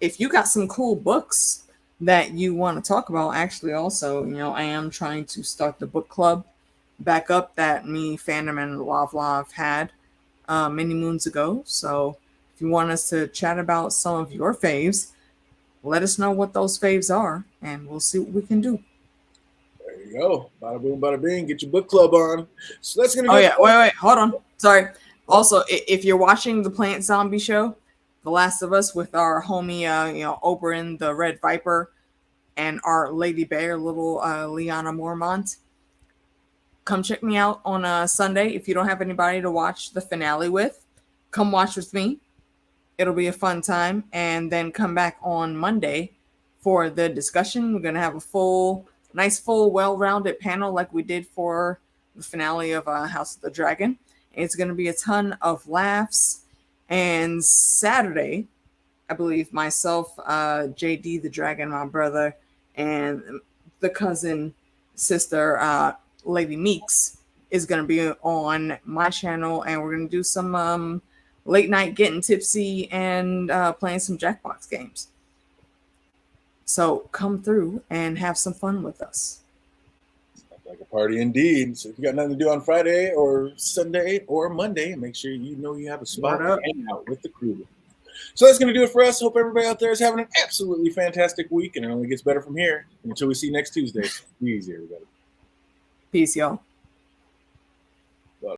if you got some cool books that you want to talk about, actually also, I am trying to start the book club back up that me, Fandom, and Lav had many moons ago. So if you want us to chat about some of your faves, let us know what those faves are, and we'll see what we can do. There you go. Bada boom, bada bing. Get your book club on. So that's gonna. Wait. Hold on. Sorry. Also, if you're watching the Plant Zombie show, The Last of Us, with our homie, Oberyn the Red Viper, and our Lady Bear, little Liana Mormont, come check me out on a Sunday. If you don't have anybody to watch the finale with, come watch with me. It'll be a fun time. And then come back on Monday for the discussion. We're going to have a nice, well-rounded panel like we did for the finale of House of the Dragon. It's going to be a ton of laughs. And Saturday, I believe myself, JD the Dragon, my brother, and the cousin sister, Lady Meeks, is going to be on my channel. And we're going to do some late night getting tipsy and playing some Jackbox games. So come through and have some fun with us. Sounds like a party indeed. So if you got nothing to do on Friday or Sunday or Monday, make sure you have a spot to hang out with the crew. So that's going to do it for us. Hope everybody out there is having an absolutely fantastic week, and it only gets better from here. Until we see you next Tuesday. Be easy, everybody. Peace, y'all.